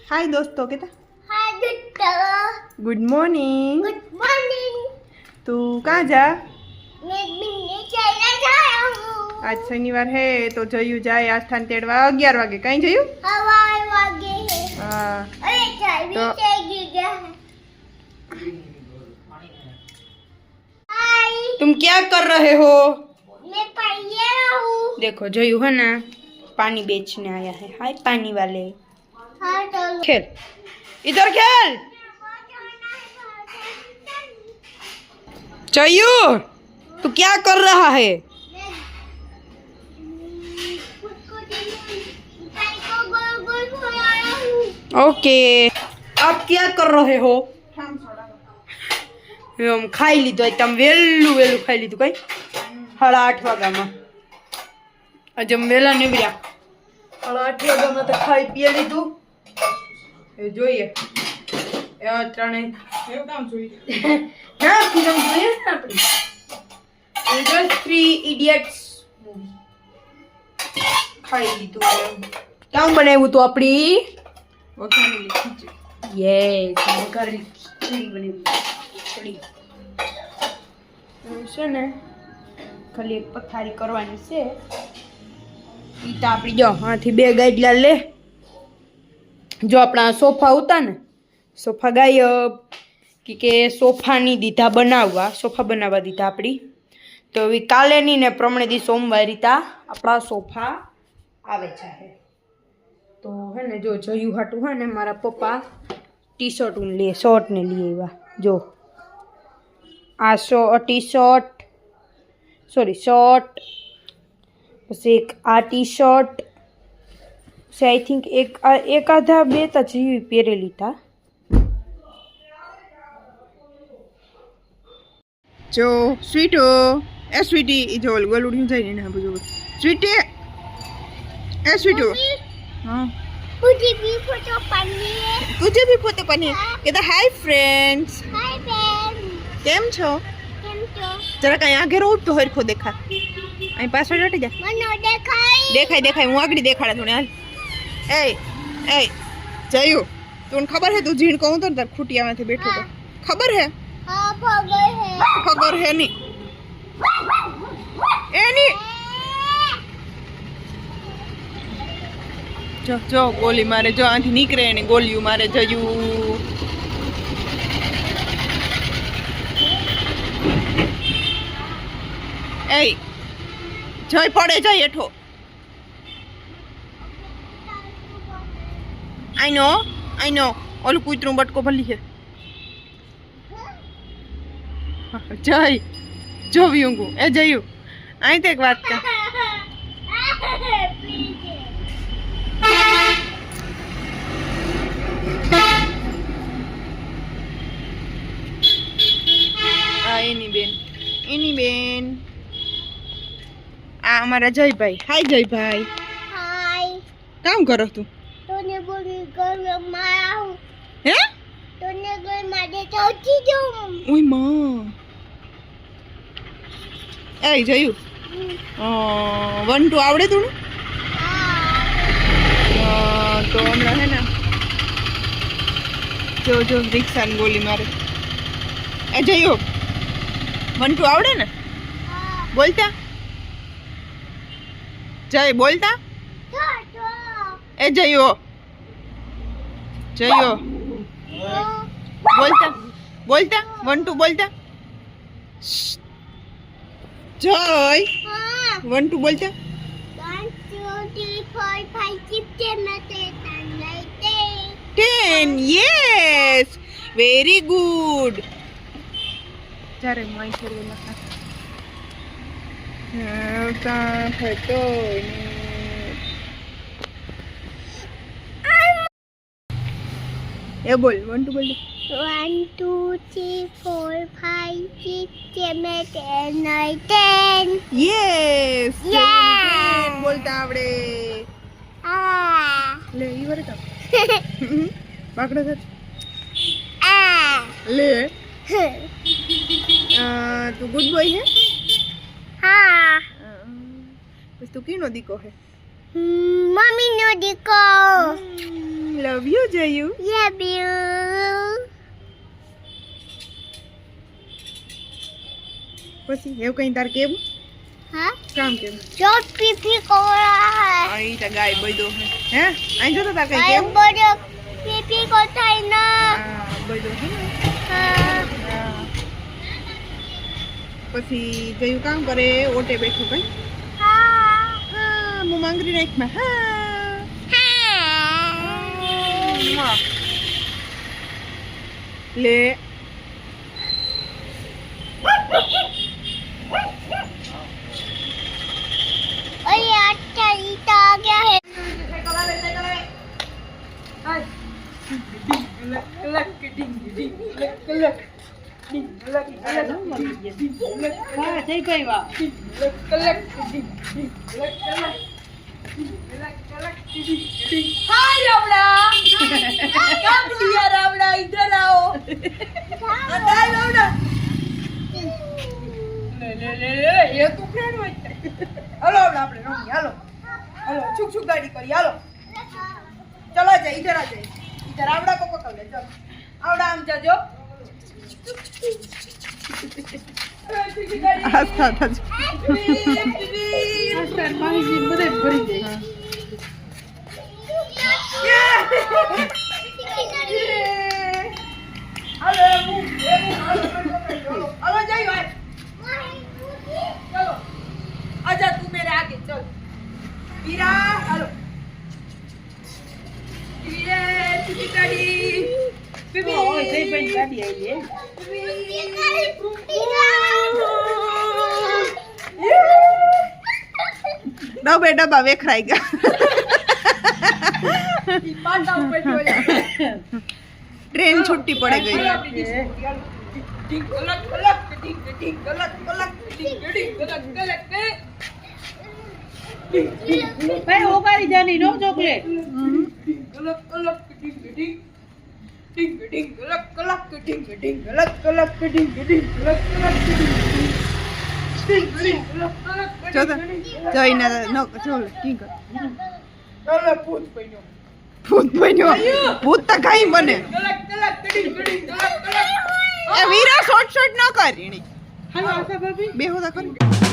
हाय दोस्तों कहता हाय दोस्तों गुड मॉर्निंग। Good morning. तू कहाँ जा? मैं मिलने चला जाया हूँ। आज शनिवार है तो जयू जाए आस्थान तेड़वा 11 वागे। कहीं जयू? हवाई वागे है। हाँ अरे चाय भी तो चाहिए क्या है? हाय तुम क्या कर रहे हो? मैं पढ़िया हूँ। देखो जयू है ना पानी बेचने आया है। हाय पानी वाले। हाँ चलो। खेल इधर खेल। जयू तू क्या कर रहा है? ओके आप क्या कर रहे हो? हम खाई लीधो एकदम वेलू वेलू खाई लीधु कई 8:30 वाग्यामां आज हम वेला નીવડ્યા 8:30 વાગ્યામાં તો ખાઈ પી લીધું એ જોઈએ એ ત્રણે એવું કામ જોઈએ ના ફિલ્મ જોઈએ ને આપણી એ જો 3 ઇડિયટ્સ મૂવી ખાઈ લીધું કેમ બનાવ્યું તું આપણી વઘારેલી ખીચડી યસ વઘારેલી ખીચડી બનાવી ખીચડી છે ને ખાલી એક પથારી કરવાની છે ઈ તો આપણી જો આથી બે ગાઈડલા લે જો આપણા સોફા હતા ને સોફા ગાયબ કે સોફાની દીધા બનાવવા સોફા બનાવવા દીધા આપણી તો એ કાલેની ને પ્રમણે દી સોમવાર રીતા આપણા સોફા આવે છે તો હે ને જો જયું હાટું હે ને મારા પપ્પા ટી શર્ટ લે શર્ટ ને લઈ આવ્યા જો આ ટી શર્ટ સોરી શર્ટ પછી એક આ ટી શર્ટ પછી આઈ થિંક એક આધા બે તો જીવી પહેરેલી હતા જો સ્વીટો એ સ્વીટી એ જો ગોલુડિયું જાય ને બધું સ્વીટી એ સ્વીટો हाँ मुझे भी फोटो पढ़नी है। तुझे भी फोटो पढ़नी है कहता हाय फ्रेंड्स हाय बेन। केम छो केम छो? जरा कहीं आगे रो तो हरखो देखा અહીં પાછળ હટી જા मनो देखाई। દેખાય દેખાય હું આગળ દેખાડા તું હાલ એ જયુ તું ખબર હે તું જીણ કહું તો તાર ખૂટિયામાંથી બેઠો તો ખબર હે हाँ खबर है। ખબર હે ની એની જો જો ગોલી મારે જો આથી નીકળે ને ગોલિયું મારે જયું એ જય પડે જય હેઠો આઈ નો ઓલું કૂતરું બટકો ભલી છે જય જોવી ઊંઘું એ જયું અહીં તો એક વાત કર એની બેન આ અમારા જયભાઈ હાય જયભાઈ हाय કામ કરો તું तूने बोली घर में आऊं। હે तूने घर मारे चौथी तुम। ઓય માં એ જયું 1 2 આવડે તું તો હમણાં હે ને જો રિક્ષાની ગોલી મારે એ જયું 1 2 આવડે ને બોલતા જય બોલતા એ જયો બોલતા 1 2 બોલતા જય 1 2 બોલતા 1 2 3 4 5 6 7 10 yes very good ચારે માઈ છોડે લખા તા ફટો એ બોલ 1 2 બોલ 1 2 3 4 5 6 7 8 9 10 yes Yeah. બોલતા આવડે લે ઈ વરે કા પાકડો કર લે તું ગુડ બોય હે हाँ બસ તું કીનો દીકો હે મમ્મીનો દીકો લવ યુ જયુ. લવ યુ પછી એવું કઈ તાર કેવું હા કામ કેવું જો પીપી કોરા અહીં તો ગાય બધો હે અહીં જો તો તાર કઈ આય કેવું બોડો પીપી કોથાઈ ના બધો હે ને હા પછી જયું કામ કરે ઓટે બેઠું કઈ હા હા હું માંગરી નાખ માં હા લે અરે આટા ઈટા આ ગયા હે હા થઈ ગઈ વા हाय रावड़ा कब लिया रावड़ा इधर आओ बताए रावड़ा ले ये તું ફ્રેન્ડ હોય હાલો આપણે રમી હાલો હાલો છુક છુક ગાડી કરી હાલો ચલો जा इधर आ जाए इधर आवड़ा को पकड़ ले चल आवड़ा आम जाजो આસ્થા થા આસ્થા માહિતી બધે ભરી જાય हेलो जय भाई चलो आजा तू मेरे आगे चल वीरा हेलो ये चुकी गाड़ी बीबी ओए जय भाई गाड़ी आई ले डब्बे डब्बा वेखराई गया ट्रेन छुट्टी पड़ गई भाई वो गाड़ी जानी नो चॉकलेट ભૂત બન્યો ભૂત તો કઈ બને એ વીરા શોર્ટ શોર્ટ ન કર हेलो आशा भाभी બેહો તો કરી